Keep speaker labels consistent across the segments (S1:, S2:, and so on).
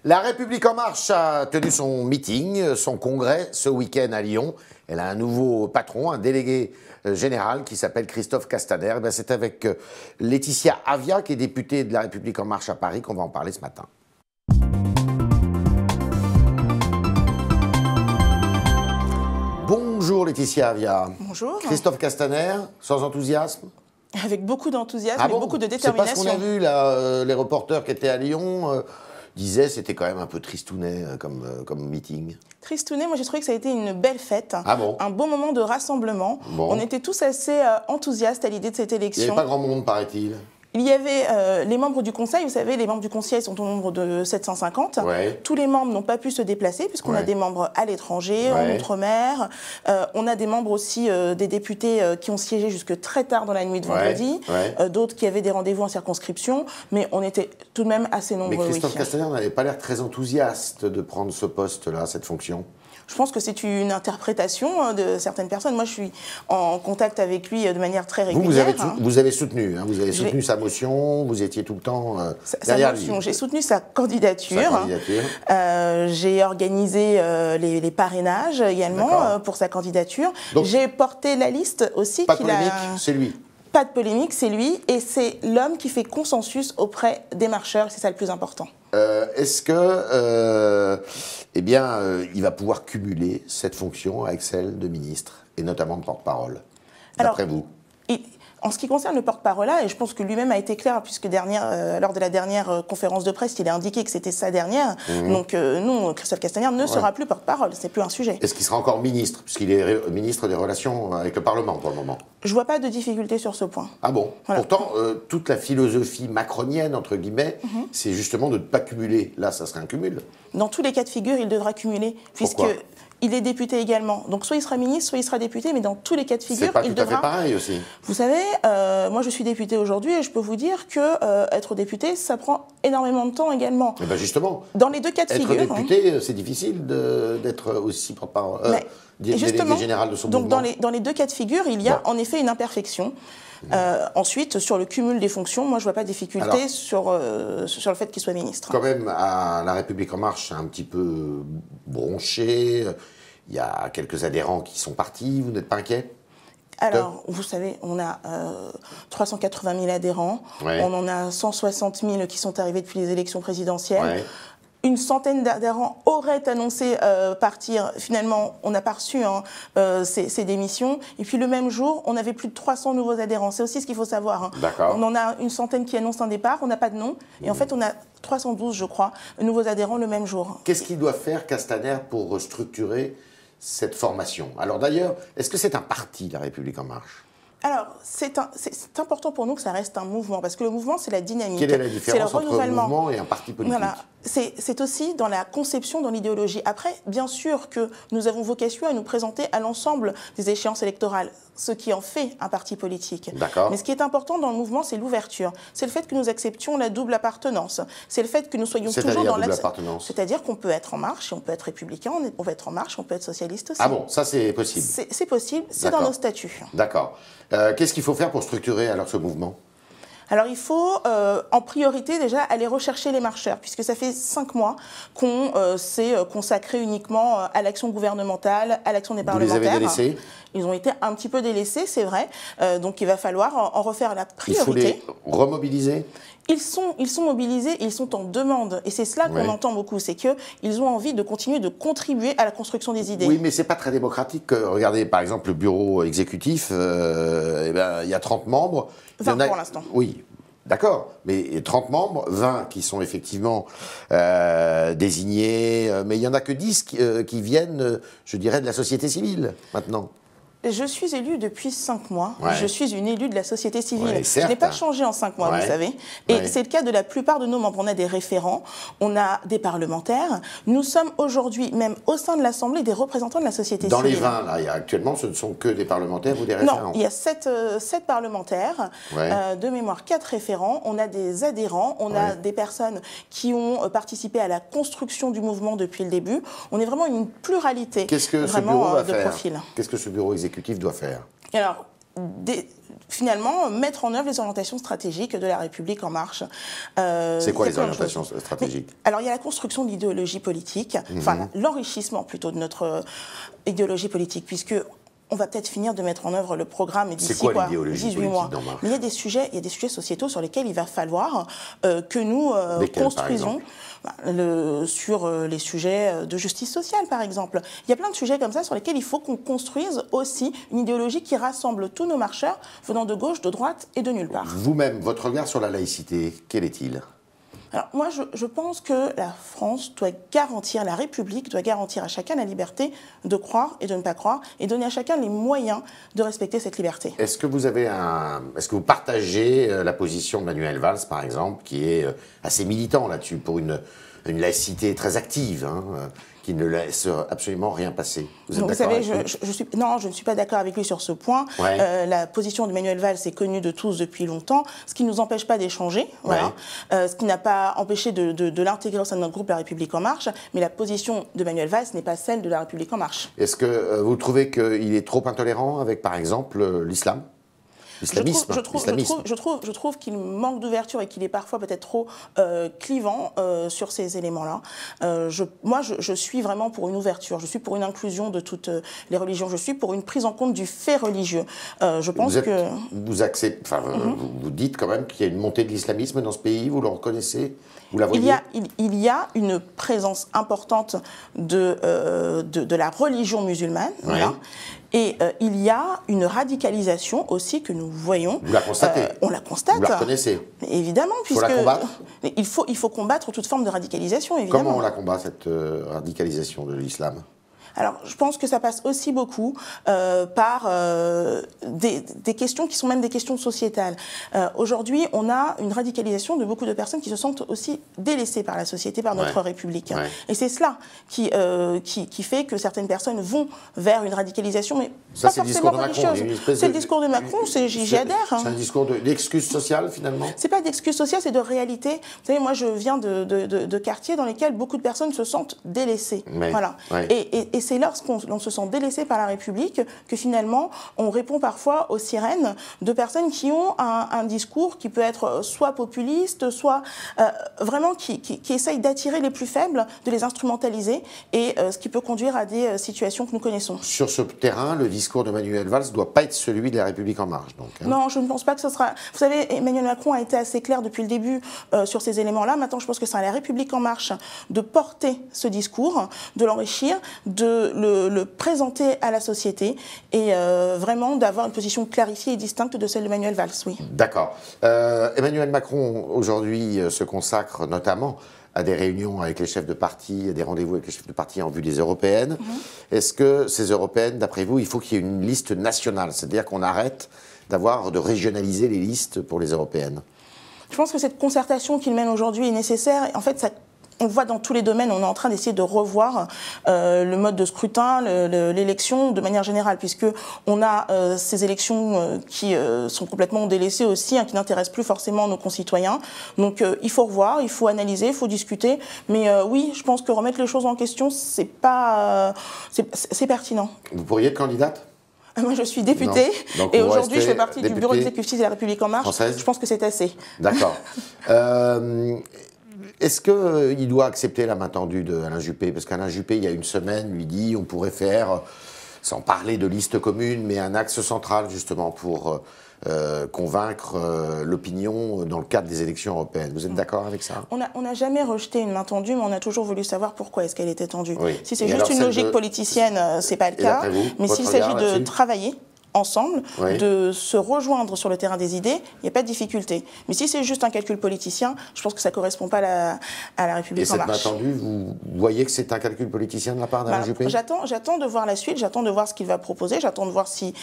S1: La République En Marche a tenu son meeting, son congrès ce week-end à Lyon. Elle a un nouveau patron, un délégué général qui s'appelle Christophe Castaner. C'est avec Laetitia Avia, qui est députée de La République En Marche à Paris, qu'on va en parler ce matin. Bonjour Laetitia Avia.
S2: Bonjour.
S1: Christophe Castaner, sans enthousiasme?
S2: Avec beaucoup d'enthousiasme et beaucoup de détermination.
S1: C'est pas ce qu'on a vu là, les reporters qui étaient à Lyon disaient que c'était quand même un peu tristounet comme meeting.
S2: Tristounet, moi j'ai trouvé que ça a été une belle fête, un beau moment de rassemblement. Bon. On était tous assez enthousiastes à l'idée de cette élection.
S1: Il n'y avait pas grand monde, paraît-il.
S2: Il y avait les membres du Conseil, vous savez, les membres du Conseil sont au nombre de 750.
S1: Ouais.
S2: Tous les membres n'ont pas pu se déplacer, puisqu'on a des membres à l'étranger, en Outre-mer. On a des membres aussi, des députés qui ont siégé jusque très tard dans la nuit de vendredi. D'autres qui avaient des rendez-vous en circonscription. Mais on était tout de même assez nombreux.
S1: Mais Christophe Castaner n'avait pas l'air très enthousiaste de prendre ce poste-là, cette fonction.
S2: Je pense que c'est une interprétation de certaines personnes. Moi, je suis en contact avec lui de manière très régulière.
S1: Vous avez soutenu, vous avez soutenu sa motion, vous étiez tout le temps derrière lui.
S2: J'ai soutenu sa candidature. J'ai organisé les parrainages également pour sa candidature. J'ai porté la liste aussi.
S1: Pas de polémique, c'est lui.
S2: Pas de polémique, c'est lui, et c'est l'homme qui fait consensus auprès des marcheurs, c'est ça le plus important.
S1: Est-ce que, il va pouvoir cumuler cette fonction avec celle de ministre, et notamment de porte-parole, d'après vous?
S2: En ce qui concerne le porte-parole, et je pense que lui-même a été clair, puisque lors de la dernière conférence de presse, il a indiqué que c'était sa dernière. Donc nous, Christophe Castaner ne sera plus porte-parole, c'est plus un sujet.
S1: Est-ce qu'il sera encore ministre, puisqu'il est ministre des Relations avec le Parlement pour le moment?
S2: Je vois pas de difficulté sur ce point.
S1: Ah bon? Voilà. Pourtant, toute la philosophie macronienne, entre guillemets, c'est justement de ne pas cumuler. Là, ça serait un cumul.
S2: Dans tous les cas de figure, il devra cumuler, puisque il est député également. Donc soit il sera ministre, soit il sera député, mais dans tous les cas de figure, il devra... C'est pas tout à fait pareil aussi. Vous savez, moi je suis députée aujourd'hui et je peux vous dire que être député, ça prend énormément de temps également.
S1: Et ben justement,
S2: dans les deux cas de figure...
S1: Être député, c'est difficile d'être aussi porte-parole, délégué général de son mouvement.
S2: Donc dans les deux cas de figure, il y a en effet une imperfection. Ensuite, sur le cumul des fonctions, moi je ne vois pas de difficulté sur le fait qu'il soit ministre.
S1: Quand même, à La République En Marche, c'est un petit peu bronché. Il y a quelques adhérents qui sont partis. Vous n'êtes pas inquiet?
S2: Alors, vous savez, on a 380 000 adhérents. On en a 160 000 qui sont arrivés depuis les élections présidentielles. Une centaine d'adhérents auraient annoncé partir. Finalement, on n'a pas reçu ces démissions. Et puis le même jour, on avait plus de 300 nouveaux adhérents. C'est aussi ce qu'il faut savoir. On en a une centaine qui annoncent un départ, on n'a pas de nom. Et en fait, on a 312, je crois, nouveaux adhérents le même jour.
S1: Qu'est-ce qu'il doit faire, Castaner, pour structurer cette formation? Alors d'ailleurs, est-ce que c'est un parti, La République En Marche?
S2: Alors, c'est important pour nous que ça reste un mouvement, parce que le mouvement, c'est la dynamique.
S1: Quelle est la différence entre un mouvement et un parti politique?
S2: Voilà. C'est aussi dans la conception, dans l'idéologie. Après, bien sûr que nous avons vocation à nous présenter à l'ensemble des échéances électorales, ce qui en fait un parti politique. Mais ce qui est important dans le mouvement, c'est l'ouverture. C'est le fait que nous acceptions la double appartenance. C'est le fait que nous soyons toujours dans l'axe. C'est-à-dire qu'on peut être en marche, et on peut être républicain, on peut être en marche, on peut être socialiste aussi.
S1: Ah bon, ça c'est possible?
S2: C'est possible, c'est dans nos statuts.
S1: D'accord. Qu'est-ce qu'il faut faire pour structurer alors ce mouvement?
S2: Alors il faut en priorité déjà aller rechercher les marcheurs, puisque ça fait 5 mois qu'on s'est consacré uniquement à l'action gouvernementale, à l'action des parlementaires.
S1: Vous les avez délaissés?
S2: Ils ont été un petit peu délaissés, c'est vrai. Donc il va falloir en refaire la priorité.
S1: Il faut les remobiliser?
S2: Ils sont mobilisés, ils sont en demande. Et c'est cela qu'on entend beaucoup, c'est qu'ils ont envie de continuer de contribuer à la construction des idées.
S1: Oui, mais c'est pas très démocratique. Regardez, par exemple, le bureau exécutif, il y a 30 membres.
S2: 20 pour l'instant.
S1: Oui, d'accord. Mais 30 membres, 20 qui sont effectivement désignés. Mais il n'y en a que 10 qui viennent, je dirais, de la société civile, maintenant.
S2: Je suis élue depuis 5 mois. Je suis une élue de la société civile.
S1: Je
S2: n'ai pas changé en 5 mois, vous savez. Et c'est le cas de la plupart de nos membres. On a des référents, on a des parlementaires. Nous sommes aujourd'hui, même au sein de l'Assemblée, des représentants de la société civile.
S1: Dans les 20, là, actuellement, ce ne sont que des parlementaires ou des référents?
S2: Non, il y a 7 parlementaires, de mémoire 4 référents. On a des adhérents, on a des personnes qui ont participé à la construction du mouvement depuis le début. On est vraiment une pluralité
S1: Qu'est-ce que ce bureau va
S2: de
S1: faire?
S2: profils.
S1: Qu'est-ce que ce bureau exécutif doit faire?
S2: Alors, finalement mettre en œuvre les orientations stratégiques de la République en marche.
S1: C'est quoi les orientations stratégiques?
S2: Alors il y a la construction de l'idéologie politique, enfin l'enrichissement plutôt de notre idéologie politique, puisque on va peut-être finir de mettre en œuvre le programme d'ici 18 mois. Mais il y a des sujets sociétaux sur lesquels il va falloir que nous construisons. Sur les sujets de justice sociale, par exemple. Il y a plein de sujets comme ça sur lesquels il faut qu'on construise aussi une idéologie qui rassemble tous nos marcheurs venant de gauche, de droite et de nulle part.
S1: Vous-même, votre regard sur la laïcité, quel est-il ?
S2: Alors moi, je pense que la France doit garantir, la République doit garantir à chacun la liberté de croire et de ne pas croire et donner à chacun les moyens de respecter cette liberté.
S1: Est-ce que vous partagez la position de Manuel Valls, par exemple, qui est assez militant là-dessus, pour une laïcité très active, qui ne laisse absolument rien passer?
S2: Vous savez, je ne suis pas d'accord avec lui sur ce point.
S1: Ouais.
S2: La position de Manuel Valls est connue de tous depuis longtemps, ce qui ne nous empêche pas d'échanger, voilà. Ce qui n'a pas empêché de l'intégrer au sein de notre groupe La République En Marche, mais la position de Manuel Valls n'est pas celle de La République En Marche.
S1: Est-ce que vous trouvez qu'il est trop intolérant avec, par exemple, l'islam ?
S2: Je trouve qu'il manque d'ouverture et qu'il est parfois peut-être trop clivant sur ces éléments-là. Moi, je suis vraiment pour une ouverture, je suis pour une inclusion de toutes les religions, je suis pour une prise en compte du fait religieux. Je pense
S1: vous dites quand même qu'il y a une montée de l'islamisme dans ce pays, vous le reconnaissez? Vous la voyez?
S2: Il y a une présence importante de la religion musulmane,
S1: ouais.
S2: Voilà. Et il y a une radicalisation aussi que nous voyons.
S1: Vous la constatez?
S2: On la constate.
S1: Vous la reconnaissez?
S2: Évidemment, puisque...
S1: Il faut la combattre?
S2: Il faut combattre toute forme de radicalisation, évidemment.
S1: Comment on la combat, cette radicalisation de l'islam?
S2: Alors, je pense que ça passe aussi beaucoup par des questions qui sont même des questions sociétales. Aujourd'hui, on a une radicalisation de beaucoup de personnes qui se sentent aussi délaissées par la société, par notre République. Ouais. Et c'est cela qui fait que certaines personnes vont vers une radicalisation, mais
S1: ça,
S2: pas forcément religieuse. C'est le discours de Macron, j'y adhère.
S1: C'est un discours d'excuse sociale, finalement? C'est
S2: pas d'excuse sociale, c'est de réalité. Vous savez, moi, je viens de quartiers dans lesquels beaucoup de personnes se sentent délaissées.
S1: Ouais.
S2: Voilà. Ouais. Et c'est lorsqu'on se sent délaissé par la République que finalement on répond parfois aux sirènes de personnes qui ont un discours qui peut être soit populiste, soit vraiment qui essayent d'attirer les plus faibles, de les instrumentaliser, et ce qui peut conduire à des situations que nous connaissons.
S1: Sur ce terrain, le discours de Manuel Valls ne doit pas être celui de la République En Marche, donc.
S2: Non, je ne pense pas que ce sera... Vous savez, Emmanuel Macron a été assez clair depuis le début sur ces éléments-là. Maintenant, je pense que c'est à la République En Marche de porter ce discours, de l'enrichir, de le présenter à la société et vraiment d'avoir une position clarifiée et distincte de celle de Manuel Valls, oui.
S1: D'accord. Emmanuel Macron, aujourd'hui, se consacre notamment à des réunions avec les chefs de parti, à des rendez-vous avec les chefs de parti en vue des européennes. Est-ce que ces européennes, d'après vous, il faut qu'il y ait une liste nationale? C'est-à-dire qu'on arrête de régionaliser les listes pour les européennes?
S2: Je pense que cette concertation qu'il mène aujourd'hui est nécessaire. En fait, on voit dans tous les domaines, on est en train d'essayer de revoir le mode de scrutin, l'élection de manière générale, puisque on a ces élections qui sont complètement délaissées aussi, qui n'intéressent plus forcément nos concitoyens. Donc il faut revoir, il faut analyser, il faut discuter. Mais oui, je pense que remettre les choses en question, c'est pertinent.
S1: Vous pourriez être candidate?
S2: Moi, je suis députée et aujourd'hui, je fais partie du bureau exécutif de la République En Marche.
S1: Française.
S2: Je pense que c'est assez.
S1: D'accord. Est-ce qu'il doit accepter la main tendue d'Alain Juppé? Parce qu'Alain Juppé, il y a une semaine, lui dit on pourrait faire, sans parler de liste commune, mais un axe central justement pour convaincre l'opinion dans le cadre des élections européennes. Vous êtes d'accord avec ça?
S2: On n'a jamais rejeté une main tendue, mais on a toujours voulu savoir pourquoi est-ce qu'elle était tendue.
S1: Oui.
S2: Si c'est juste une logique politicienne, c'est pas le cas. Mais s'il s'agit de travailler ensemble, de se rejoindre sur le terrain des idées, il n'y a pas de difficulté. Mais si c'est juste un calcul politicien, je pense que ça ne correspond pas à la République En Marche.
S1: Et cette main tendue, vous voyez que c'est un calcul politicien de la part d'Alain Juppé?
S2: J'attends de voir la suite, j'attends de voir ce qu'il va proposer, j'attends de voir si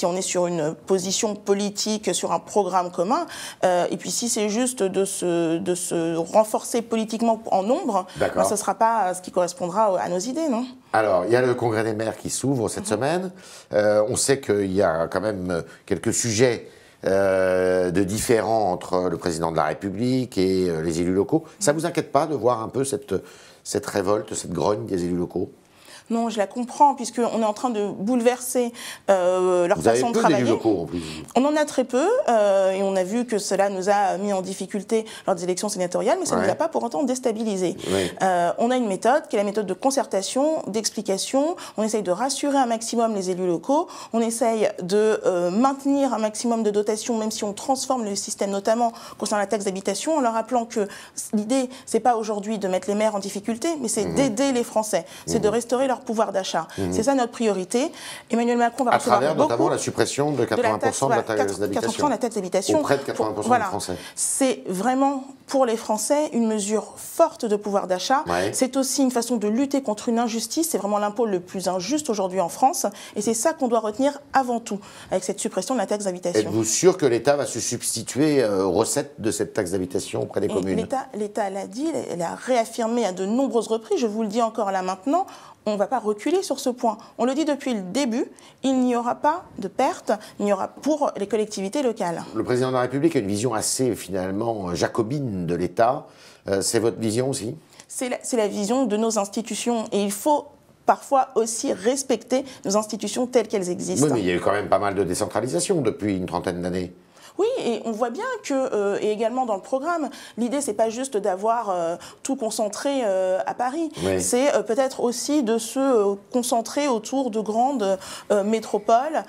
S2: on est sur une position politique, sur un programme commun, et puis si c'est juste de se renforcer politiquement en nombre, ce ne sera pas ce qui correspondra à nos idées, non?
S1: Alors, il y a le Congrès des maires qui s'ouvre cette semaine. On sait qu'il y a quand même quelques sujets de différends entre le président de la République et les élus locaux. Ça ne vous inquiète pas de voir un peu cette révolte, cette grogne des élus locaux?
S2: Non, je la comprends, puisqu'on est en train de bouleverser leur façon de travailler.
S1: D'élus locaux, en plus.
S2: On en a très peu, et on a vu que cela nous a mis en difficulté lors des élections sénatoriales, mais ça ne nous a pas pour autant déstabilisé. On a une méthode qui est la méthode de concertation, d'explication. On essaye de rassurer un maximum les élus locaux. On essaye de maintenir un maximum de dotations, même si on transforme le système, notamment concernant la taxe d'habitation, en leur rappelant que l'idée, c'est pas aujourd'hui de mettre les maires en difficulté, mais c'est d'aider les Français, c'est de restaurer leur pouvoir d'achat. C'est ça notre priorité. Emmanuel Macron va recevoir
S1: à travers notamment la suppression de 80% de la taxe d'habitation.
S2: 80% de la taxe d'habitation.
S1: Auprès de 80% des Français.
S2: C'est vraiment, pour les Français, une mesure forte de pouvoir d'achat. C'est aussi une façon de lutter contre une injustice. C'est vraiment l'impôt le plus injuste aujourd'hui en France. Et c'est ça qu'on doit retenir avant tout, avec cette suppression de la taxe d'habitation.
S1: Êtes-vous sûr que l'État va se substituer aux recettes de cette taxe d'habitation auprès des communes?
S2: L'État l'a dit, elle a réaffirmé à de nombreuses reprises, je vous le dis encore là maintenant, on ne va pas reculer sur ce point. On le dit depuis le début, il n'y aura pas de perte, il n'y aura pour les collectivités locales. Le
S1: président de la République a une vision assez, finalement, jacobine de l'État. C'est votre vision aussi?
S2: C'est la vision de nos institutions. Et il faut parfois aussi respecter nos institutions telles qu'elles existent.
S1: Oui, mais il y a eu quand même pas mal de décentralisation depuis une trentaine d'années.
S2: Oui, et on voit bien que, et également dans le programme, l'idée, c'est pas juste d'avoir tout concentré à Paris. C'est peut-être aussi de se concentrer autour de grandes métropoles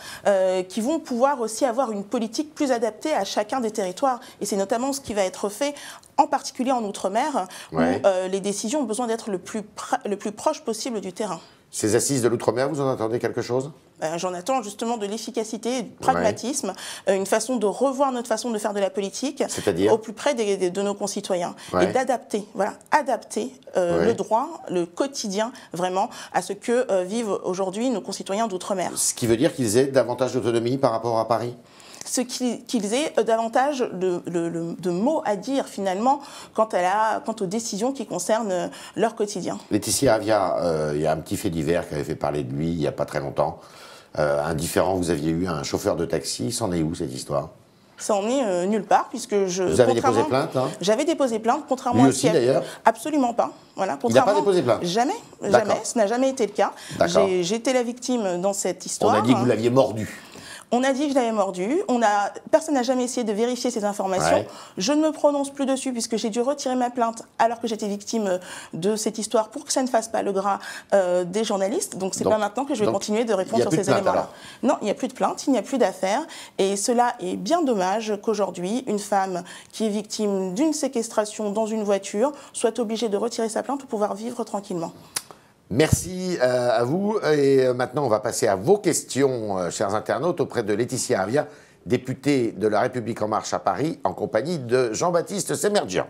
S2: qui vont pouvoir aussi avoir une politique plus adaptée à chacun des territoires. Et c'est notamment ce qui va être fait, en particulier en Outre-mer, où les décisions ont besoin d'être le plus proche possible du terrain.
S1: Ces assises de l'Outre-mer, vous en attendez quelque chose?
S2: J'en attends justement de l'efficacité, du pragmatisme, une façon de revoir notre façon de faire de la politique au plus près de nos concitoyens et d'adapter, adapter le droit, le quotidien vraiment à ce que vivent aujourd'hui nos concitoyens d'outre-mer.
S1: Ce qui veut dire qu'ils aient davantage d'autonomie par rapport à Paris?
S2: Qu'ils aient davantage de mots à dire finalement quant aux décisions qui concernent leur quotidien.
S1: Laetitia Avia, il y a un petit fait divers qui avait fait parler de lui il n'y a pas très longtemps. Un différend, vous aviez eu un chauffeur de taxi, c'en est où cette histoire?
S2: Ça en est nulle part, puisque
S1: Vous avez déposé plainte, hein?
S2: J'avais déposé plainte, contrairement
S1: lui aussi, d'ailleurs?
S2: Absolument pas. Voilà,
S1: il n'a pas déposé plainte?
S2: Jamais, ce n'a jamais été le cas. J'ai été la victime dans cette histoire.
S1: On a dit que vous l'aviez mordu.
S2: On a dit que je l'avais mordu. Personne n'a jamais essayé de vérifier ces informations. Je ne me prononce plus dessus puisque j'ai dû retirer ma plainte alors que j'étais victime de cette histoire pour que ça ne fasse pas le gras des journalistes. Donc c'est pas maintenant que je vais continuer de répondre sur ces éléments-là. Non, il n'y a plus de plainte, il n'y a plus d'affaires. Et cela est bien dommage qu'aujourd'hui, une femme qui est victime d'une séquestration dans une voiture soit obligée de retirer sa plainte pour pouvoir vivre tranquillement.
S1: Merci à vous. Et maintenant, on va passer à vos questions, chers internautes, auprès de Laetitia Avia, députée de La République En Marche à Paris, en compagnie de Jean-Baptiste Semerjian.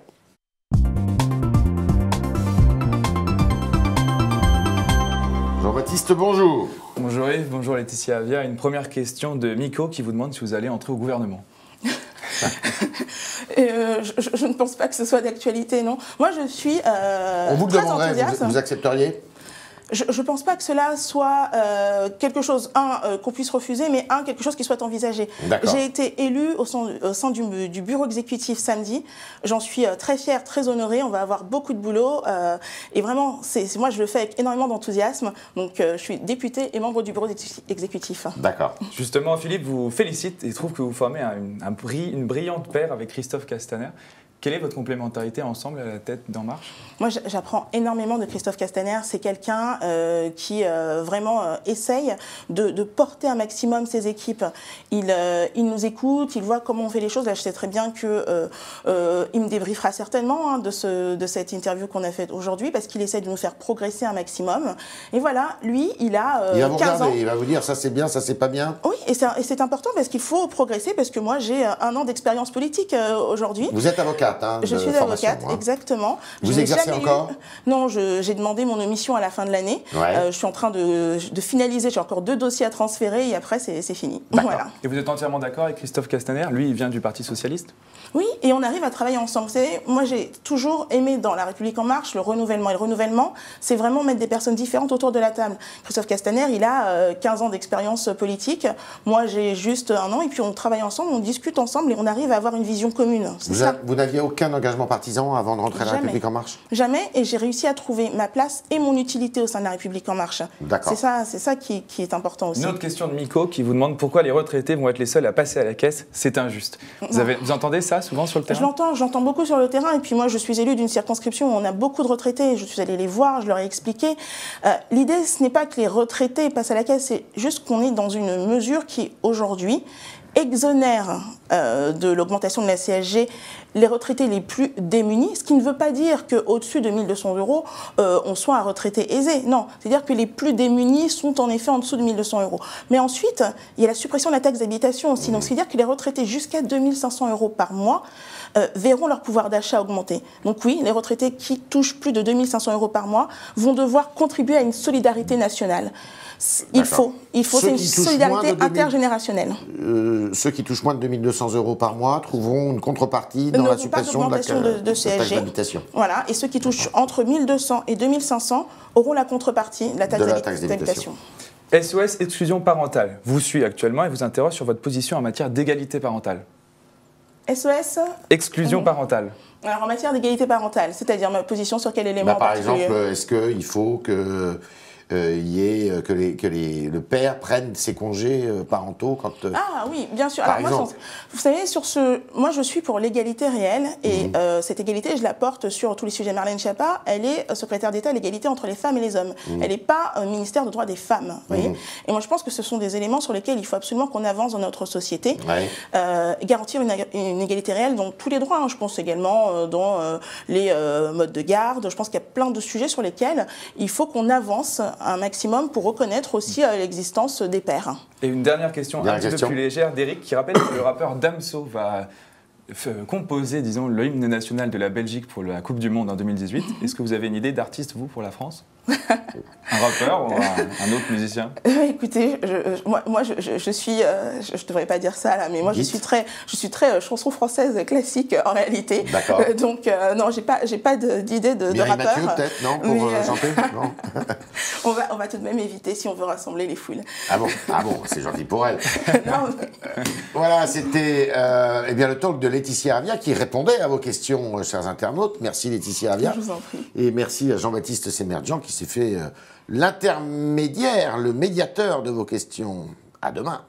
S1: Jean-Baptiste, bonjour.
S3: Bonjour Yves, bonjour Laetitia Avia. Une première question de Miko qui vous demande si vous allez entrer au gouvernement.
S2: Je ne pense pas que ce soit d'actualité, non. Moi, je suis
S1: on vous le demanderait, vous accepteriez?
S2: Je ne pense pas que cela soit quelque chose, qu'on puisse refuser, mais quelque chose qui soit envisagé. J'ai été élue au sein du bureau exécutif samedi. J'en suis très fière, très honorée. On va avoir beaucoup de boulot. Et vraiment, moi, je le fais avec énormément d'enthousiasme. Donc, je suis députée et membre du bureau exécutif.
S1: D'accord.
S3: Justement, Philippe vous félicite et trouve que vous formez une brillante paire avec Christophe Castaner. Quelle est votre complémentarité ensemble à la tête d'En Marche?
S2: Moi, j'apprends énormément de Christophe Castaner. C'est quelqu'un qui vraiment essaye de porter un maximum ses équipes. Il nous écoute, il voit comment on fait les choses. Là, je sais très bien qu'il me débriefera certainement de cette interview qu'on a faite aujourd'hui parce qu'il essaie de nous faire progresser un maximum. Et voilà, lui, il a 15 ans.
S1: Il va vous dire ça c'est bien, ça c'est pas bien.
S2: Oui, et c'est important parce qu'il faut progresser parce que moi, j'ai 1 an d'expérience politique aujourd'hui.
S1: Vous êtes avocate?
S2: Je suis avocate, exactement.
S1: Vous exercez encore?
S2: Non, j'ai demandé mon omission à la fin de l'année. Je suis en train de finaliser, j'ai encore 2 dossiers à transférer et après c'est fini. Voilà.
S3: Et vous êtes entièrement d'accord avec Christophe Castaner? Lui, il vient du Parti Socialiste?
S2: Oui, et on arrive à travailler ensemble. Vous savez, moi j'ai toujours aimé dans La République En Marche le renouvellement. Et le renouvellement, c'est vraiment mettre des personnes différentes autour de la table. Christophe Castaner, il a 15 ans d'expérience politique. Moi j'ai juste 1 an et puis on travaille ensemble, on discute ensemble et on arrive à avoir une vision commune.
S1: Vous n'aviez aucun engagement partisan avant de rentrer à La République En Marche?
S2: Jamais, et j'ai réussi à trouver ma place et mon utilité au sein de La République En Marche.
S1: D'accord.
S2: C'est ça qui est important aussi.
S3: Une autre question de Miko qui vous demande pourquoi les retraités vont être les seuls à passer à la caisse. C'est injuste. Vous entendez ça souvent sur le terrain?
S2: J'entends beaucoup sur le terrain, et puis moi je suis élue d'une circonscription où on a beaucoup de retraités, je suis allée les voir, je leur ai expliqué. L'idée, ce n'est pas que les retraités passent à la caisse, c'est juste qu'on est dans une mesure qui, aujourd'hui, exonère de l'augmentation de la CSG les retraités les plus démunis, ce qui ne veut pas dire qu'au-dessus de 1 200 €, on soit un retraité aisé. Non, c'est-à-dire que les plus démunis sont en effet en dessous de 1 200 €. Mais ensuite, il y a la suppression de la taxe d'habitation aussi. Donc, c'est-à-dire que les retraités jusqu'à 2 500 € par mois verront leur pouvoir d'achat augmenter. Donc oui, les retraités qui touchent plus de 2 500 € par mois vont devoir contribuer à une solidarité nationale. Il faut c'est une solidarité intergénérationnelle.
S1: Ceux qui touchent moins de 2 200 € par mois trouveront une contrepartie dans la suppression de la taxe d'habitation.
S2: Voilà, et ceux qui touchent entre 1 200 et 2 500 auront la contrepartie de la taxe d'habitation.
S3: SOS Exclusion Parentale vous suit actuellement et vous interroge sur votre position en matière d'égalité parentale.
S2: SOS
S3: Exclusion parentale.
S2: Alors en matière d'égalité parentale, c'est-à-dire ma position sur quel élément
S1: par exemple, est-ce qu'il faut que le père prenne ses congés parentaux quand...
S2: Ah oui, bien sûr. Alors, moi, vous savez, moi je suis pour l'égalité réelle, et cette égalité, je la porte sur tous les sujets. Marlène Schiappa, elle est secrétaire d'État à l'égalité entre les femmes et les hommes. Elle n'est pas ministère des droits des femmes. Vous voyez. Et moi je pense que ce sont des éléments sur lesquels il faut absolument qu'on avance dans notre société. Garantir une égalité réelle dans tous les droits. Hein. Je pense également dans les modes de garde. Je pense qu'il y a plein de sujets sur lesquels il faut qu'on avance un maximum pour reconnaître aussi l'existence des pères.
S3: Et une dernière question un petit peu plus légère d'Éric qui rappelle que le rappeur Damso va composer, disons, l'hymne national de la Belgique pour la Coupe du Monde en 2018. Est-ce que vous avez une idée d'artiste, vous, pour la France? Un rappeur ou un autre musicien?
S2: Écoutez, je suis, je devrais pas dire ça là, mais moi je suis très chanson française classique en réalité.
S1: D'accord.
S2: Donc non, j'ai pas d'idée de rappeur.
S1: Mathieu peut-être, non, pour chanter, non.
S2: on va tout de même éviter si on veut rassembler les foules.
S1: Ah bon, c'est gentil pour elle. Non. Voilà, c'était bien le talk de Laetitia Avia qui répondait à vos questions, chers internautes. Merci Laetitia Avia.
S2: Je vous en prie.
S1: Et merci à Jean-Baptiste Semerjian qui s'est fait l'intermédiaire, le médiateur de vos questions. À demain.